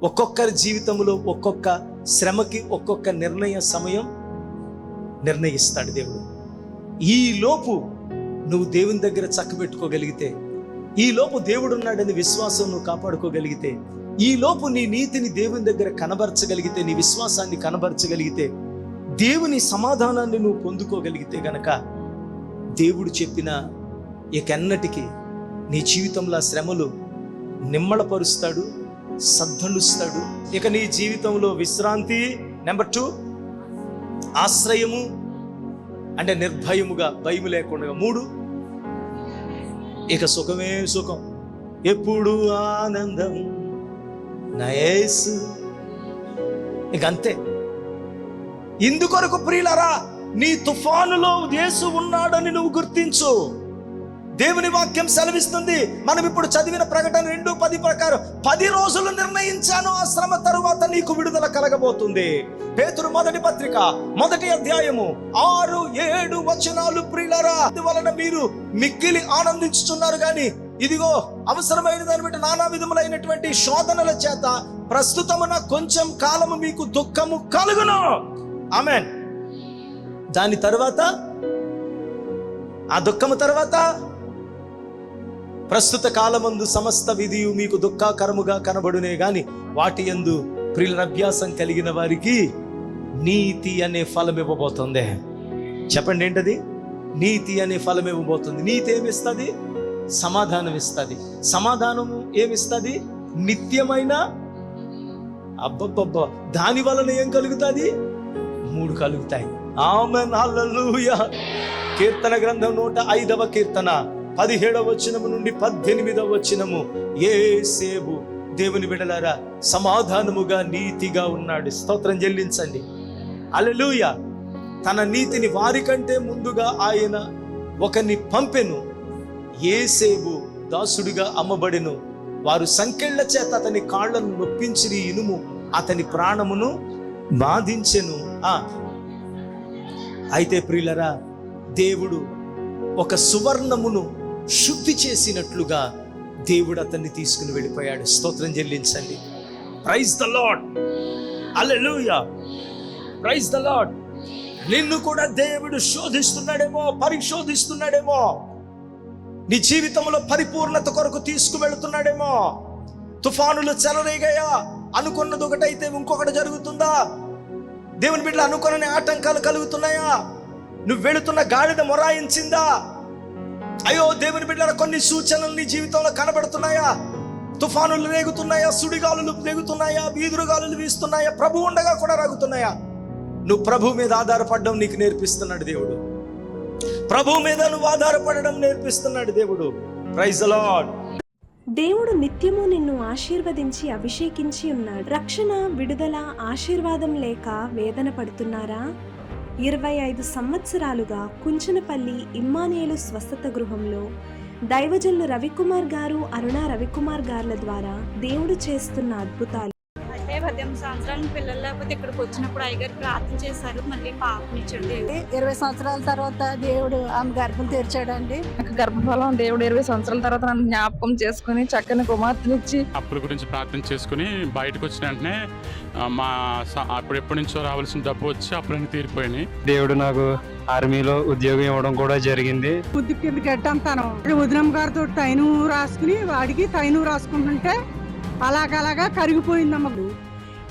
ఒక్కొక్కరి జీవితంలో ఒక్కొక్క శ్రమకి ఒక్కొక్క నిర్ణయ సమయం నిర్ణయిస్తాడు దేవుడు. ఈ లోపు నువ్వు దేవుని దగ్గర చక్కబెట్టుకోగలిగితే, ఈ లోపు దేవుడు ఉన్నాడని విశ్వాసం నువ్వు కాపాడుకోగలిగితే, ఈ లోపు నీ నీతిని దేవుని దగ్గర కనబరచగలిగితే, నీ విశ్వాసాన్ని కనబరచగలిగితే, దేవుని సమాధానాన్ని నువ్వు పొందుకోగలిగితే గనక దేవుడు చెప్పిన ఎన్నటికీ నీ జీవితంలో శ్రమలు నిమ్మళపరుస్తాడు, సద్దలుస్తాడు. ఇక నీ జీవితంలో విశ్రాంతి. నెంబర్ 2, ఆశ్రయము అంటే నిర్భయముగా, భయం లేకుండా. 3, ఇక సుఖమే సుఖం, ఎప్పుడు ఆనందం నా యేసు. ఇక అంతే. ఇందుకొరకు ప్రియులారా, నీ తుఫానులో యేసు ఉన్నాడని నువ్వు గుర్తించు. దేవుని వాక్యం సెలవిస్తుంది. మనం ఇప్పుడు చదివిన ప్రకటన 2:10 ప్రకారం 10 రోజులు నిర్ణయించాను, ఆ శ్రమ తరువాత నీకు విడుదల కలగబోతుంది. పేతురు మొదటి పత్రిక 1వ అధ్యాయము 6-7 వచనాలు. ప్రియులారా, వలన మీరు మిక్కిలి ఆనందించుచున్నారు, కానీ ఇదిగో అవసరమైన దాన్ని బట్టి నానా విధములైనటువంటి శోధనల చేత ప్రస్తుతమున కొంచెం కాలము మీకు దుఃఖము కలుగును. ఆమేన్. దాని తర్వాత, ఆ దుఃఖము తర్వాత ప్రస్తుత కాలమందు సమస్త విధియు మీకు దుఃఖకరముగా కనబడునే గాని వాటి యందు ప్రియుల అభ్యాసం కలిగిన వారికి నీతి అనే ఫలం ఇవ్వబోతుంది. చెప్పండి, ఏంటది? నీతి అనే ఫలం ఇవ్వబోతుంది. నీతి ఏమిస్తుంది? సమాధానం ఇస్తుంది. సమాధానము ఏమిస్తుంది? నిత్యమైన. అబ్బబ్బబ్బా, దాని వలన ఏం కలుగుతుంది? 3 కలుగుతాయి. ఆమేన్, హల్లెలూయా. కీర్తన గ్రంథం 105వ కీర్తన 17వ వచనము నుండి 18వ వచనము. యేసేపు దేవుని బిడ్డలారా సమాధానముగా నీతిగా ఉన్నాడు. స్తోత్రం చెల్లించండి. హల్లెలూయా. తన నీతిని వారికంటే ముందుగా ఆయన ఒకని పంపెను. యేసేపు దాసుడిగా అమ్మబడెను. వారు సంకెళ్ల చేత అతని కాళ్లను నొప్పించి ఇనుము అతని ప్రాణమును బాధించెను. అయితే ప్రియులరా, దేవుడు ఒక సువర్ణమును శుద్ధి చేసినట్లుగా దేవుడు అతన్ని తీసుకుని వెళ్ళిపోయాడు. స్తోత్రం చెల్లించండి. Praise the lord. Hallelujah. Praise the lord. నిన్ను కూడా దేవుడు శోధిస్తున్నాడేమో, పరిశోధిస్తున్నాడేమో. నీ జీవితంలో పరిపూర్ణత కొరకు తీసుకువెళ్తున్నాడేమో. తుఫానులు చెలరేగాయా, అనుకున్నది ఒకటైతే ఇంకొకటి జరుగుతుందా? దేవుని బిడ్డలు అనుకునే ఆటంకాలు కలుగుతున్నాయా? నువ్వు వెళుతున్న గాడిద మొరాయించిందా? అయ్యో దేవుని బిడ్డల కొన్ని సూచనలు నీ జీవితంలో కనబడుతున్నాయా? తుఫానులు రేగుతున్నాయా? సుడిగాలులు రేగుతున్నాయా? వీదురుగాలులు వీస్తున్నాయా? ప్రభు ఉండగా కూడా రాగుతున్నాయా? నువ్వు ప్రభు మీద ఆధారపడడం నీకు నేర్పిస్తున్నాడు దేవుడు. ప్రభు మీద నువ్వు ఆధారపడడం నేర్పిస్తున్నాడు దేవుడు. Praise the lord. దేవుడు నిత్యము నిన్ను ఆశీర్వదించి అభిషేకించి ఉన్నాడు. రక్షణ, విడుదల, ఆశీర్వాదం లేక వేదన పడుతున్నారా? 25 సంవత్సరాలుగా కుంచనపల్లి ఇమ్మానుయేలు స్వస్థత గృహంలో దైవజనులు రవికుమార్ గారు, అరుణ రవికుమార్ గారుల ద్వారా దేవుడు చేస్తున్న అద్భుతాలు. అంటే 18 సంవత్సరాల పిల్లలు లేకపోతే ఇక్కడికి వచ్చినప్పుడు అయ్యగారు ప్రార్థన చేశారు, మళ్ళీ పాపనిచ్చండి. 20 సంవత్సరాల తర్వాత దేవుడు ఆమె గర్భం తెరిచాడండి. గర్భఫలం దేవుడు 20 సంవత్సరాల తర్వాత నన్ను జ్ఞాపకం చేసుకుని చక్కని కుమార్తెనిచ్చి అప్పుల గురించి ప్రార్థన చేసుకుని బయటకు వచ్చిన వెంటనే అప్పుడు ఎప్పటి నుంచో రావాల్సిన డబ్బు వచ్చి అప్పులన్నీ తీరిపోయినాయి. దేవుడు నాకు ఆర్మీలో ఉద్యోగం ఇవ్వడం కూడా జరిగింది. బుద్ధి కింద గట్టంతాను ఉదయం గారితో తైను రాసుకుని వాడికి తైను రాసుకుంటుంటే అలాగలాగా కరిగిపోయిందమ్మకు.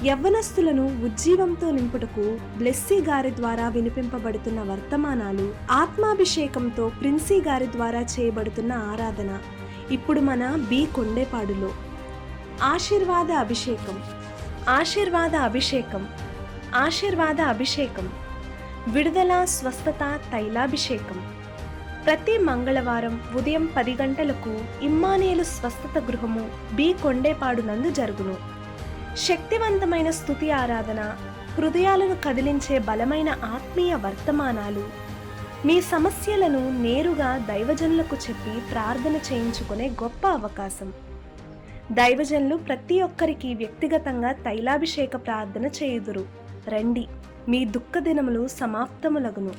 యవ్వనస్తులను ఉజ్జీవంతో నింపుటకు బ్లెస్సీ గారి ద్వారా వినిపింపబడుతున్న వర్తమానాలు, ఆత్మాభిషేకంతో ప్రిన్సీ గారి ద్వారా చేయబడుతున్న ఆరాధన ఇప్పుడు మన బి కొండేపాడులో. ఆశీర్వాద అభిషేకం, ఆశీర్వాద అభిషేకం, ఆశీర్వాద అభిషేకం, విడుదల, స్వస్థత, తైలాభిషేకం. ప్రతి మంగళవారం ఉదయం 10 గంటలకు ఇమ్మానుయేలు స్వస్థత గృహము బి కొండేపాడు నందు జరుగును. శక్తివంతమైన స్తుతి ఆరాధన, హృదయాలను కదిలించే బలమైన ఆత్మీయ వర్తమానాలు, మీ సమస్యలను నేరుగా దైవజనులకు చెప్పి ప్రార్థన చేయించుకునే గొప్ప అవకాశం. దైవజనులు ప్రతి ఒక్కరికి వ్యక్తిగతంగా తైలాభిషేక ప్రార్థన చేయుదురు. రండి, మీ దుఃఖ దినములు సమాప్తములగును.